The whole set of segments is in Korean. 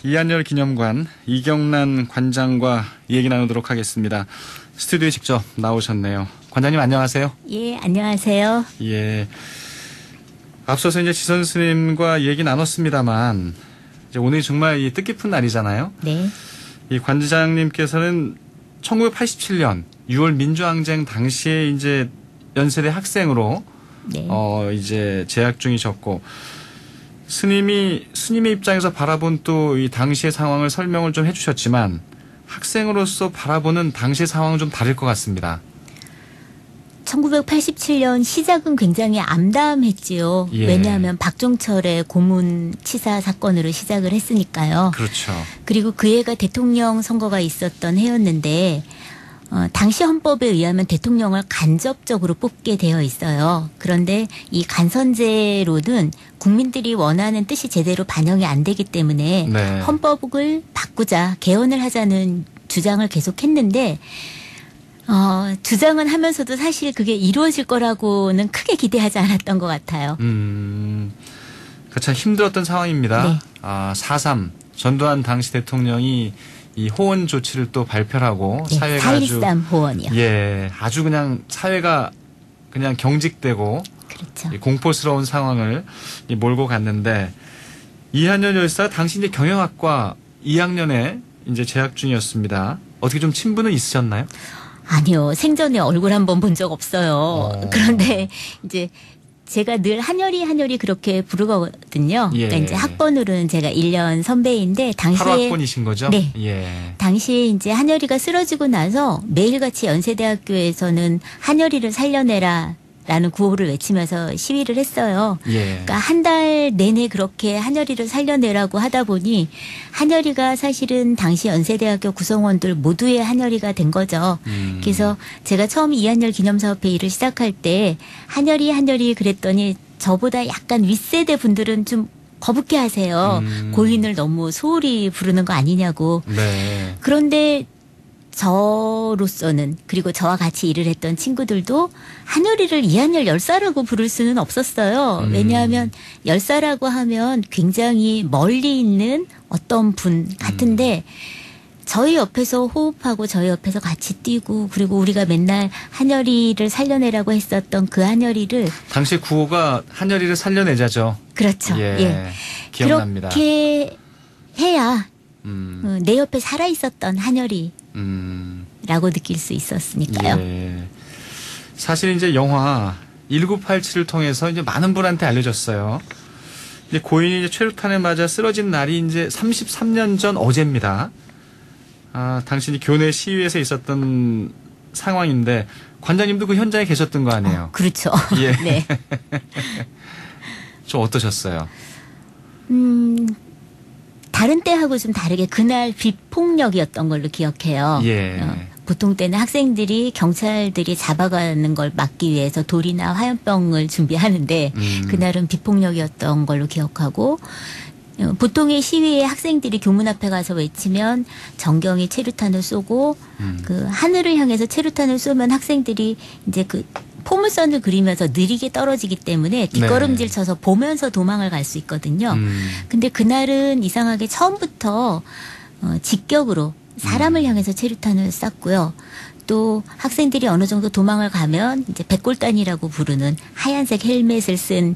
이한열 기념관 이경란 관장과 얘기 나누도록 하겠습니다. 스튜디오에 직접 나오셨네요. 관장님 안녕하세요. 예, 안녕하세요. 예. 앞서서 이제 지선 스님과 얘기 나눴습니다만 이제 오늘이 정말 이 뜻깊은 날이잖아요. 네. 이 관장님께서는 1987년 6월 민주항쟁 당시에 이제 연세대 학생으로 네. 이제 재학 중이셨고 스님의 입장에서 바라본 또 이 당시의 상황을 설명을 좀 해주셨지만 학생으로서 바라보는 당시의 상황은 좀 다를 것 같습니다. 1987년 시작은 굉장히 암담했지요. 예. 왜냐하면 박종철의 고문치사 사건으로 시작을 했으니까요. 그렇죠. 그리고 그 해가 대통령 선거가 있었던 해였는데 당시 헌법에 의하면 대통령을 간접적으로 뽑게 되어 있어요. 그런데 이 간선제로는 국민들이 원하는 뜻이 제대로 반영이 안 되기 때문에 네. 헌법을 바꾸자, 개헌을 하자는 주장을 계속했는데 주장은 하면서도 사실 그게 이루어질 거라고는 크게 기대하지 않았던 것 같아요. 참 힘들었던 상황입니다. 네. 4.3 전두환 당시 대통령이 이 호원 조치를 또 발표를 하고 네, 사회가 4.13 호원이요. 아주 그냥 사회가 그냥 경직되고 그렇죠. 이 공포스러운 상황을 몰고 갔는데 이한열 열사 당시 이제 경영학과 2학년에 이제 재학 중이었습니다. 어떻게 좀 친분은 있으셨나요? 아니요. 생전에 얼굴 한번 본 적 없어요. 그런데 이제 제가 늘 한열이 그렇게 부르거든요. 예. 그러니까 이제 학번으로는 제가 1년 선배인데 당시에 8학번이신 거죠? 네. 예. 당시에 이제 한열이가 쓰러지고 나서 매일같이 연세대학교에서는 한열이를 살려내라 라는 구호를 외치면서 시위를 했어요. 예. 그러니까 한 달 내내 그렇게 한열이를 살려내라고 하다 보니 한열이가 사실은 당시 연세대학교 구성원들 모두의 한열이가 된 거죠. 그래서 제가 처음 이한열 기념사업회 일을 시작할 때 한열이 그랬더니 저보다 약간 윗세대 분들은 좀 거북해 하세요. 고인을 너무 소홀히 부르는 거 아니냐고. 네. 그런데 저로서는 그리고 저와 같이 일을 했던 친구들도 한열이를 이한열 열사라고 부를 수는 없었어요. 왜냐하면 열사라고 하면 굉장히 멀리 있는 어떤 분 같은데 저희 옆에서 호흡하고 저희 옆에서 같이 뛰고 그리고 우리가 맨날 한열이를 살려내라고 했었던 그 한열이를 당시 구호가 한열이를 살려내자죠. 그렇죠. 예. 기억납니다. 그렇게 해야 내 옆에 살아 있었던 한열이 라고 느낄 수 있었으니까요. 예. 사실 이제 영화 1987을 통해서 이제 많은 분한테 알려졌어요. 이제 고인이 이제 최루탄에 맞아 쓰러진 날이 이제 33년 전 어제입니다. 당신이 교내 시위에서 있었던 상황인데 관장님도 그 현장에 계셨던 거 아니에요? 그렇죠. 예. 네. 좀 어떠셨어요? 다른 때하고 좀 다르게 그날 비폭력이었던 걸로 기억해요. 예. 보통 때는 학생들이 경찰들이 잡아가는 걸 막기 위해서 돌이나 화염병을 준비하는데 그날은 비폭력이었던 걸로 기억하고 보통의 시위에 학생들이 교문 앞에 가서 외치면 정경이 체류탄을 쏘고 그 하늘을 향해서 체류탄을 쏘면 학생들이 이제 그 포물선을 그리면서 느리게 떨어지기 때문에 뒷걸음질 쳐서 보면서 도망을 갈 수 있거든요. 근데 그날은 이상하게 처음부터 직격으로 사람을 향해서 체류탄을 쐈고요. 또 학생들이 어느 정도 도망을 가면 이제 백골단이라고 부르는 하얀색 헬멧을 쓴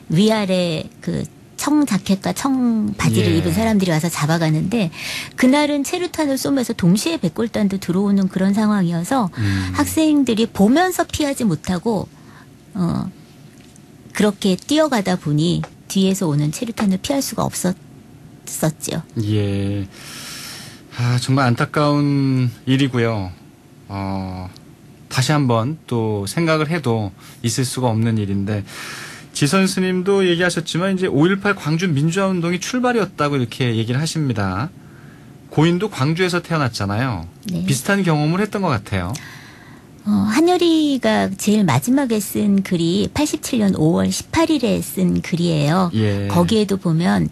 위아래 그 청 자켓과 청 바지를 예. 입은 사람들이 와서 잡아가는데 그날은 체류탄을 쏘면서 동시에 백골단도 들어오는 그런 상황이어서 학생들이 보면서 피하지 못하고 그렇게 뛰어가다 보니 뒤에서 오는 체류탄을 피할 수가 없었죠. 예. 정말 안타까운 일이고요. 다시 한번 또 생각을 해도 있을 수가 없는 일인데 지선 스님도 얘기하셨지만 이제 5.18 광주 민주화 운동이 출발이었다고 이렇게 얘기를 하십니다. 고인도 광주에서 태어났잖아요. 네. 비슷한 경험을 했던 것 같아요. 한열이가 제일 마지막에 쓴 글이 87년 5월 18일에 쓴 글이에요. 예. 거기에도 보면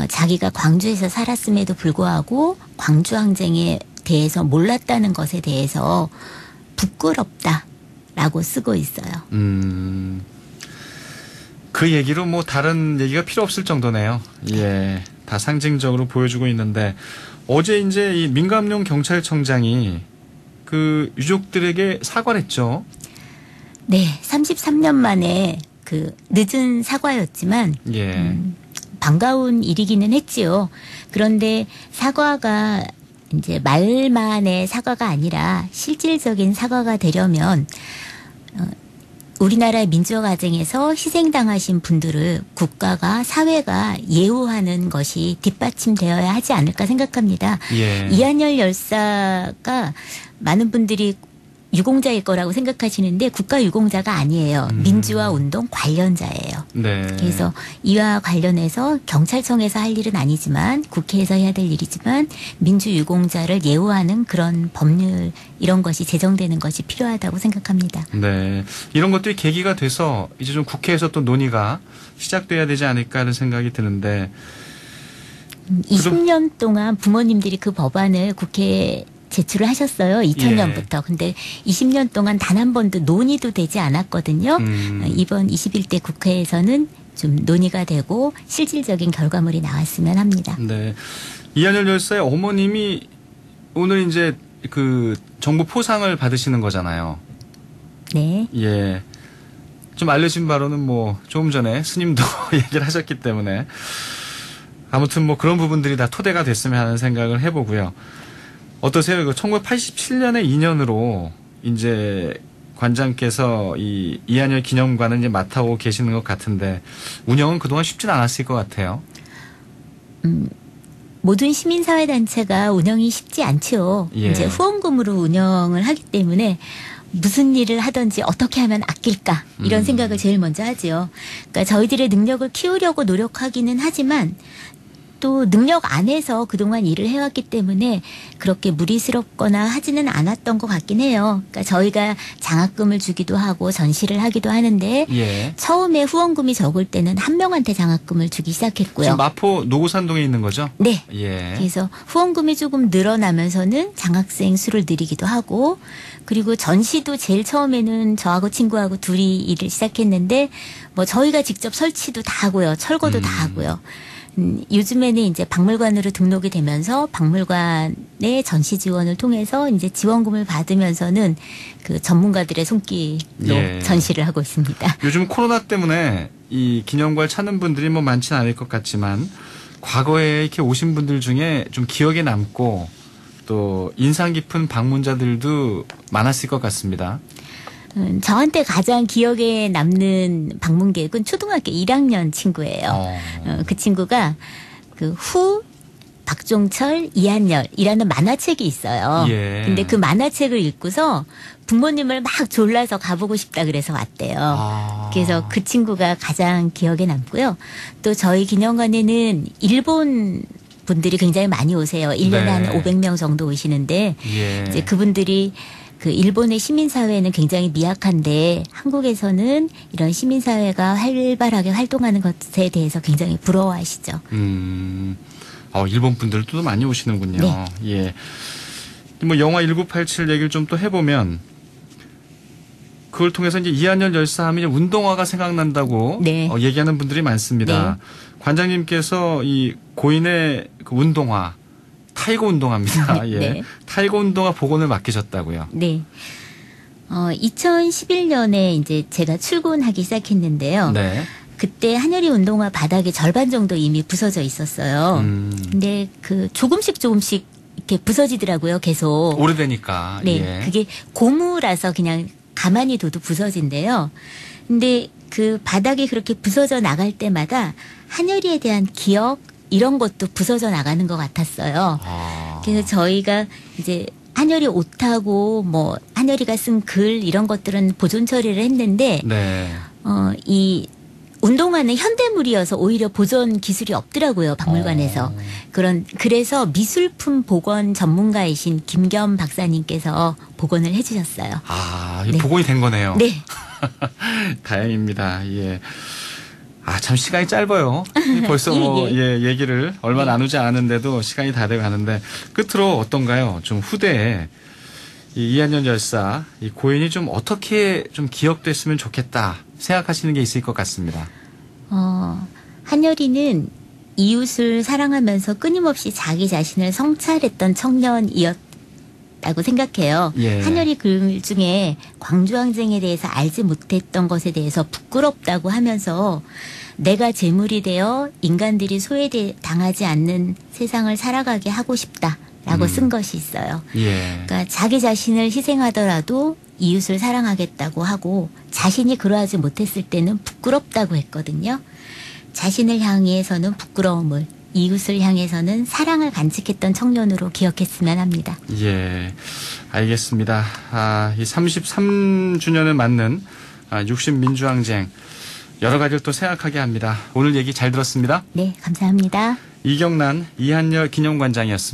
자기가 광주에서 살았음에도 불구하고 광주 항쟁에 대해서 몰랐다는 것에 대해서 부끄럽다라고 쓰고 있어요. 그 얘기로 뭐 다른 얘기가 필요 없을 정도네요. 예. 다 상징적으로 보여주고 있는데 어제 이제 이 민감용 경찰청장이 그 유족들에게 사과를 했죠. 네, 33년 만에 그 늦은 사과였지만 예. 반가운 일이기는 했지요. 그런데 사과가 이제 말만의 사과가 아니라 실질적인 사과가 되려면 우리나라의 민주화 과정에서 희생당하신 분들을 국가가 사회가 예우하는 것이 뒷받침되어야 하지 않을까 생각합니다. 예. 이한열 열사가 많은 분들이 유공자일 거라고 생각하시는데 국가 유공자가 아니에요. 민주화 운동 관련자예요. 네. 그래서 이와 관련해서 경찰청에서 할 일은 아니지만 국회에서 해야 될 일이지만 민주유공자를 예우하는 그런 법률 이런 것이 제정되는 것이 필요하다고 생각합니다. 네. 이런 것들이 계기가 돼서 이제 좀 국회에서 또 논의가 시작돼야 되지 않을까 하는 생각이 드는데 20년 동안 부모님들이 그 법안을 국회에 제출을 하셨어요. 2000년부터. 근데 20년 동안 단 한 번도 논의도 되지 않았거든요. 이번 21대 국회에서는 좀 논의가 되고 실질적인 결과물이 나왔으면 합니다. 네. 이한열 열사의 어머님이 오늘 이제 그 정부 포상을 받으시는 거잖아요. 네. 예. 좀 알려진 바로는 뭐 조금 전에 스님도 얘기를 하셨기 때문에 아무튼 뭐 그런 부분들이 다 토대가 됐으면 하는 생각을 해보고요. 어떠세요? 이거 1987년의 인연으로 이제 관장께서 이 이한열 기념관을 이제 맡아오고 계시는 것 같은데 운영은 그동안 쉽진 않았을 것 같아요. 모든 시민사회단체가 운영이 쉽지 않죠. 예. 이제 후원금으로 운영을 하기 때문에 무슨 일을 하든지 어떻게 하면 아낄까 이런 생각을 제일 먼저 하죠. 그러니까 저희들의 능력을 키우려고 노력하기는 하지만 또 능력 안에서 그동안 일을 해왔기 때문에 그렇게 무리스럽거나 하지는 않았던 것 같긴 해요. 그러니까 저희가 장학금을 주기도 하고 전시를 하기도 하는데 예. 처음에 후원금이 적을 때는 한 명한테 장학금을 주기 시작했고요. 지금 마포 노고산동에 있는 거죠? 네. 예. 그래서 후원금이 조금 늘어나면서는 장학생 수를 늘리기도 하고 그리고 전시도 제일 처음에는 저하고 친구하고 둘이 일을 시작했는데 뭐 저희가 직접 설치도 다 하고요. 철거도 다 하고요. 요즘에는 이제 박물관으로 등록이 되면서 박물관의 전시 지원을 통해서 이제 지원금을 받으면서는 그 전문가들의 손길로 예. 전시를 하고 있습니다. 요즘 코로나 때문에 이 기념관 찾는 분들이 뭐 많지는 않을 것 같지만 과거에 이렇게 오신 분들 중에 좀 기억에 남고 또 인상 깊은 방문자들도 많았을 것 같습니다. 저한테 가장 기억에 남는 방문객은 초등학교 1학년 친구예요. 그 친구가 그 박종철, 이한열이라는 만화책이 있어요. 예. 근데 그 만화책을 읽고서 부모님을 막 졸라서 가보고 싶다 그래서 왔대요. 그래서 그 친구가 가장 기억에 남고요. 또 저희 기념관에는 일본 분들이 굉장히 많이 오세요. 1년에 네. 한 500명 정도 오시는데 예. 이제 그분들이 그 일본의 시민사회는 굉장히 미약한데 한국에서는 이런 시민사회가 활발하게 활동하는 것에 대해서 굉장히 부러워하시죠. 일본 분들도 많이 오시는군요. 네. 예. 뭐 영화 1987 얘기를 좀 또 해보면 그걸 통해서 이제 이한열 열사하면 운동화가 생각난다고 네. 얘기하는 분들이 많습니다. 네. 관장님께서 이 고인의 그 운동화 타이거 운동화입니다. 예. 네. 타이거 운동화 복원을 맡기셨다고요. 네. 2011년에 이제 제가 출근하기 시작했는데요. 네. 그때 한여리 운동화 바닥에 절반 정도 이미 부서져 있었어요. 근데 그 조금씩 이렇게 부서지더라고요. 계속. 오래되니까. 네. 예. 그게 고무라서 그냥 가만히 둬도 부서진대요. 근데 그 바닥이 그렇게 부서져 나갈 때마다 한여리에 대한 기억 이런 것도 부서져 나가는 것 같았어요. 그래서 저희가 이제 한여리 옷하고 뭐 한여리가 쓴 글 이런 것들은 보존 처리를 했는데 네. 이 운동화는 현대물이어서 오히려 보존 기술이 없더라고요, 박물관에서. 그래서 미술품 복원 전문가이신 김겸 박사님께서 복원을 해주셨어요. 네. 복원이 된 거네요. 네. 다행입니다. 예. 참 시간이 짧아요. 벌써 얘기를 얼마 나누지 않았는데도 시간이 다 돼 가는데 끝으로 어떤가요? 좀 후대에 이 이한열 열사 이 고인이 좀 어떻게 좀 기억됐으면 좋겠다 생각하시는 게 있을 것 같습니다. 한여리는 이웃을 사랑하면서 끊임없이 자기 자신을 성찰했던 청년이었다고 생각해요. 예. 한여리 글 중에 광주항쟁에 대해서 알지 못했던 것에 대해서 부끄럽다고 하면서 내가 재물이 되어 인간들이 소외당하지 않는 세상을 살아가게 하고 싶다라고 쓴 것이 있어요. 예. 그러니까 자기 자신을 희생하더라도 이웃을 사랑하겠다고 하고 자신이 그러하지 못했을 때는 부끄럽다고 했거든요. 자신을 향해서는 부끄러움을, 이웃을 향해서는 사랑을 간직했던 청년으로 기억했으면 합니다. 예, 알겠습니다. 이 33주년을 맞는 60민주항쟁 여러 가지를 또 생각하게 합니다. 오늘 얘기 잘 들었습니다. 네, 감사합니다. 이경란 이한열 기념관장이었습니다.